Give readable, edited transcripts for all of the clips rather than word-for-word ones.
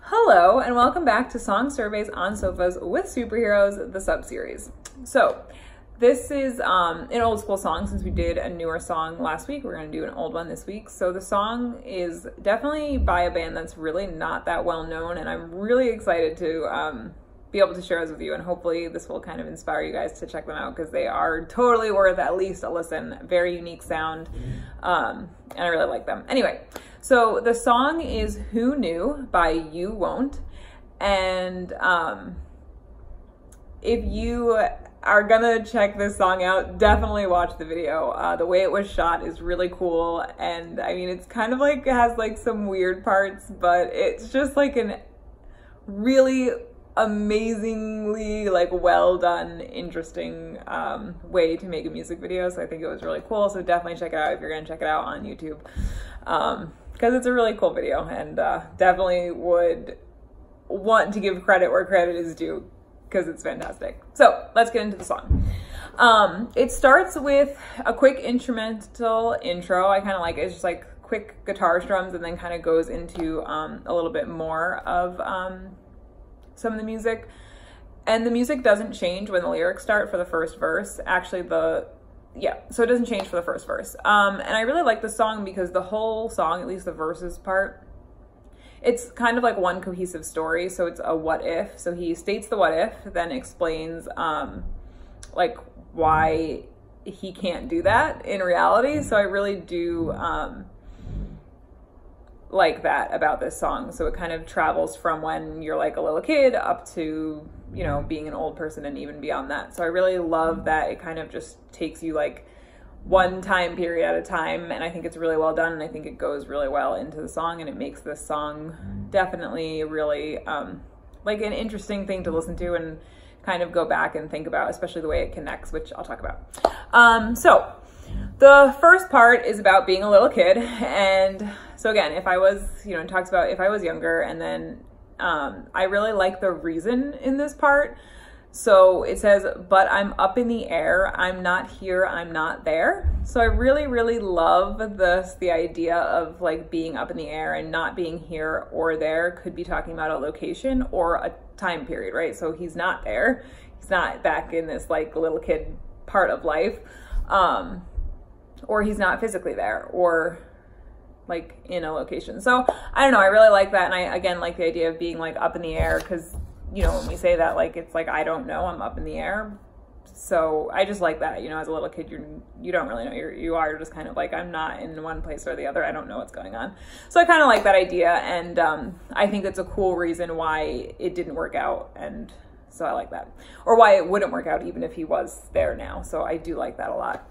Hello, and welcome back to Song Surveys on Sofas with Superheroes, the sub-series. So, this is an old school song since we did a newer song last week. We're going to do an old one this week. So the song is definitely by a band that's really not that well known, and I'm really excited to be able to share this with you, and hopefully this will kind of inspire you guys to check them out because they are totally worth at least a listen. Very unique sound, and I really like them. Anyway, so the song is Who Knew by You Won't, and if you are gonna check this song out, definitely watch the video. The way it was shot is really cool, and I mean, it's kind of like, it has like some weird parts, but it's just like an really amazingly like well done, interesting way to make a music video. So I think it was really cool. So definitely check it out if you're gonna check it out on YouTube, because it's a really cool video, and definitely would want to give credit where credit is due because it's fantastic. So let's get into the song. It starts with a quick instrumental intro. I kind of like it. It's just like quick guitar strums, and then kind of goes into a little bit more of some of the music. And the music doesn't change when the lyrics start for the first verse. Actually, so it doesn't change for the first verse. And I really like the song because the whole song, at least the verses part, it's kind of like one cohesive story. So it's a what if. So he states the what if, then explains like why he can't do that in reality. So I really do like that about this song. So it kind of travels from when you're like a little kid up to, you know, being an old person and even beyond that. So I really love that it kind of just takes you like one time period at a time, and I think it's really well done, and I think it goes really well into the song, and it makes this song definitely really like an interesting thing to listen to and kind of go back and think about, especially the way it connects, which I'll talk about. So the first part is about being a little kid, and so again, if I was, you know, it talks about if I was younger, and then I really like the reason in this part. So it says, but I'm up in the air, I'm not here, I'm not there. So I really, really love the idea of like being up in the air and not being here or there. Could be talking about a location or a time period, right? So he's not there. He's not back in this like little kid part of life. Or he's not physically there, or like in a location. So I don't know, I really like that. And I, again, like the idea of being like up in the air, because you know, when we say that, like, it's like, I don't know, I'm up in the air. So I just like that, you know, as a little kid, you don't really know, you are just kind of like, I'm not in one place or the other, I don't know what's going on. So I kind of like that idea, and I think that's a cool reason why it didn't work out, and so I like that. Or why it wouldn't work out even if he was there now, so I do like that a lot.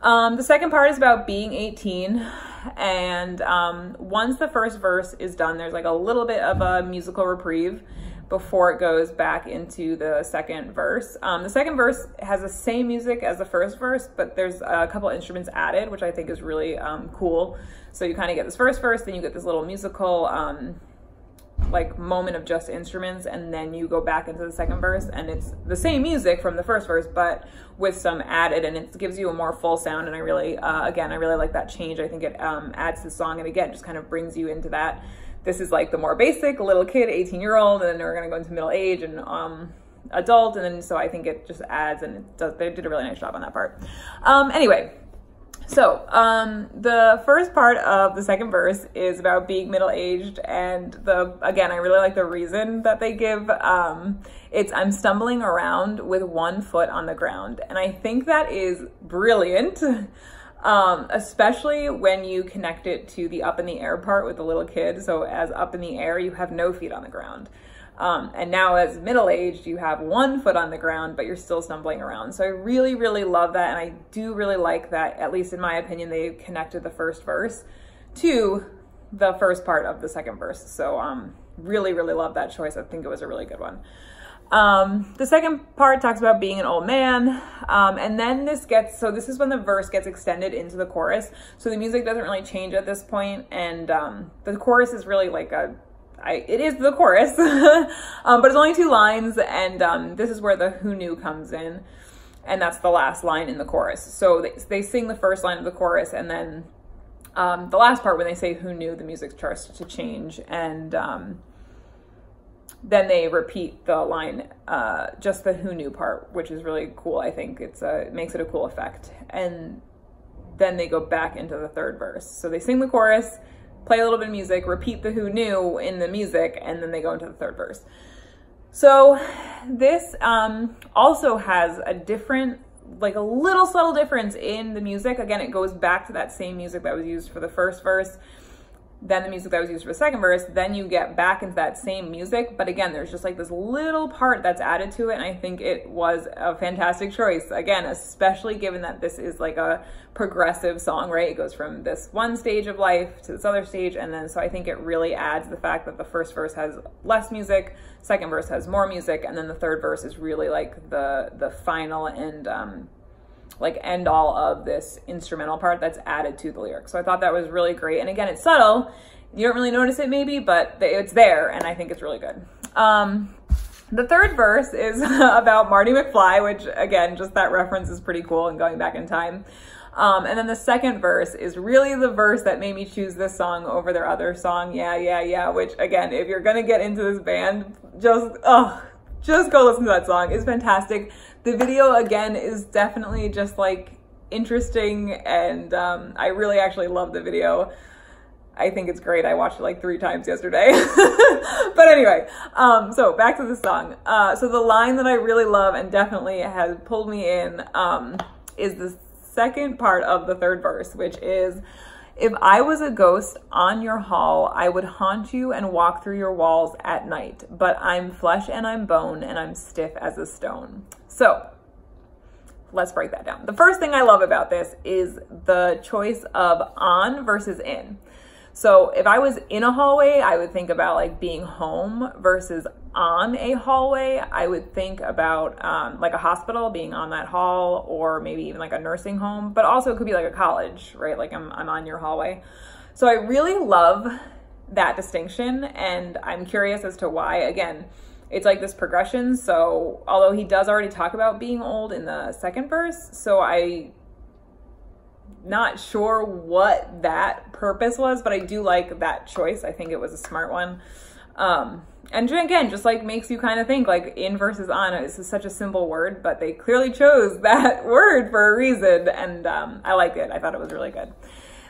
The second part is about being 18, and once the first verse is done, there's like a little bit of a musical reprieve before it goes back into the second verse. The second verse has the same music as the first verse, but there's a couple instruments added, which I think is really cool. So you kind of get this first verse, then you get this little musical like moment of just instruments, and then you go back into the second verse, and it's the same music from the first verse, but with some added, and it gives you a more full sound. And I really, again, I really like that change. I think it adds to the song, and again, just kind of brings you into that. This is like the more basic little kid, 18-year-old, and then we're gonna go into middle age and adult, and then so I think it just adds, and it does, they did a really nice job on that part. Anyway, so the first part of the second verse is about being middle-aged, and again, I really like the reason that they give. It's, I'm stumbling around with one foot on the ground, and I think that is brilliant. Especially when you connect it to the up in the air part with the little kid. So as up in the air, you have no feet on the ground. And now as middle-aged, you have one foot on the ground, but you're still stumbling around. So I really, really love that. And I do really like that, at least in my opinion, they connected the first verse to the first part of the second verse. So really, really love that choice. I think it was a really good one. The second part talks about being an old man, and then this is when the verse gets extended into the chorus. So the music doesn't really change at this point, and the chorus is really like it is the chorus, but it's only 2 lines, and this is where the who knew comes in, and that's the last line in the chorus. So they sing the first line of the chorus, and then the last part when they say who knew, the music starts to change, and then they repeat the line, just the who knew part, which is really cool. I think it makes it a cool effect. And then they go back into the third verse. So they sing the chorus, play a little bit of music, repeat the who knew in the music, and then they go into the third verse. So this also has a different, like a little subtle difference in the music. Again, it goes back to that same music that was used for the first verse, then the music that was used for the second verse, then you get back into that same music. But again, there's just like this little part that's added to it, and I think it was a fantastic choice. Again, especially given that this is like a progressive song, right? It goes from this one stage of life to this other stage, and then so I think it really adds the fact that the first verse has less music, second verse has more music, and then the third verse is really like the final and like end all of this instrumental part that's added to the lyrics. So I thought that was really great. And again, it's subtle. You don't really notice it maybe, but it's there, and I think it's really good. The third verse is about Marty McFly, which again, just that reference is pretty cool and going back in time. And then the second verse is really the verse that made me choose this song over their other song, Yeah, Yeah, Yeah, which again, if you're gonna get into this band, just go listen to that song. It's fantastic. The video, again, is definitely just like interesting, and I really actually love the video. I think it's great. I watched it like 3 times yesterday. But anyway, so back to the song. So the line that I really love and definitely has pulled me in is the second part of the third verse, which is, if I was a ghost on your hall, I would haunt you and walk through your walls at night. But I'm flesh and I'm bone and I'm stiff as a stone. So let's break that down. The first thing I love about this is the choice of on versus in. So if I was in a hallway, I would think about like being home, versus on a hallway, I would think about like a hospital, being on that hall, or maybe even like a nursing home, but also it could be like a college, right? Like I'm on your hallway. So I really love that distinction, and I'm curious as to why. Again, it's like this progression. So although he does already talk about being old in the second verse, so I'm not sure what that purpose was, but I do like that choice. I think it was a smart one. And again, just like makes you kind of think like in versus on. This is such a simple word, but they clearly chose that word for a reason, and I liked it. I thought it was really good.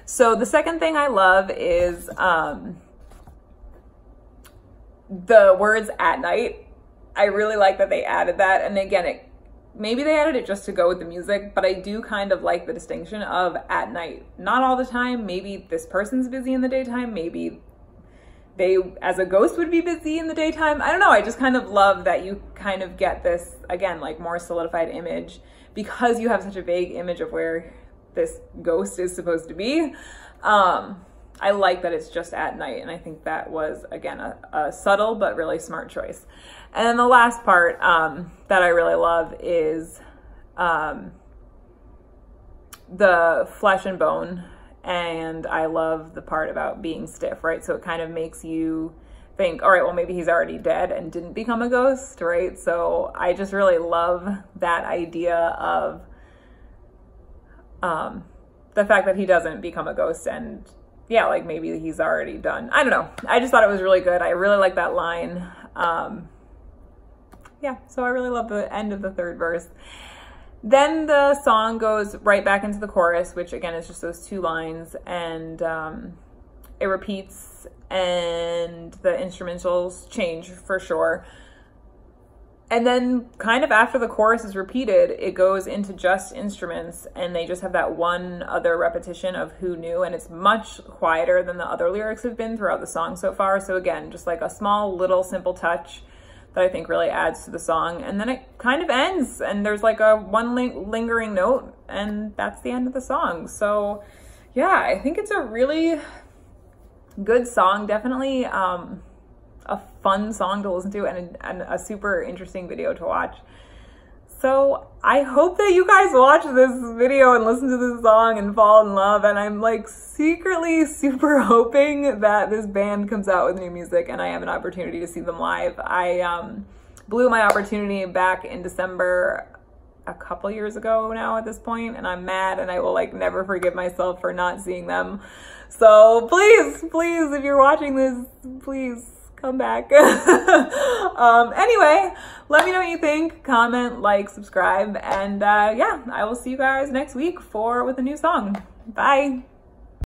So the second thing I love is the words at night. I really like that they added that, and again, maybe they added it just to go with the music, but I do kind of like the distinction of at night. Not all the time. Maybe this person's busy in the daytime. Maybe they, as a ghost, would be busy in the daytime. I don't know. I just kind of love that you kind of get this, again, like more solidified image, because you have such a vague image of where this ghost is supposed to be. I like that it's just at night, and I think that was, again, a subtle but really smart choice. And then the last part that I really love is the flesh and bone, and I love the part about being stiff, right? So it kind of makes you think, all right, well, maybe he's already dead and didn't become a ghost, right? So I just really love that idea of the fact that he doesn't become a ghost, and yeah, like maybe he's already done. I don't know. I just thought it was really good. I really like that line. Yeah, so I really love the end of the third verse. Then the song goes right back into the chorus, which again is just those 2 lines, and it repeats, and the instrumentals change for sure. And then kind of after the chorus is repeated, it goes into just instruments, and they just have that one other repetition of who knew, and it's much quieter than the other lyrics have been throughout the song so far. So again, just like a small little simple touch that I think really adds to the song. And then it kind of ends, and there's like a one lingering note, and that's the end of the song. So yeah, I think it's a really good song. Definitely a fun song to listen to, and a super interesting video to watch. So I hope that you guys watch this video and listen to this song and fall in love. And I'm like secretly super hoping that this band comes out with new music and I have an opportunity to see them live. I blew my opportunity back in December a couple years ago now at this point, and I'm mad, and I will like never forgive myself for not seeing them. So please, if you're watching this, please come back. Anyway, let me know what you think. Comment, like, subscribe, and yeah, I will see you guys next week with a new song. Bye.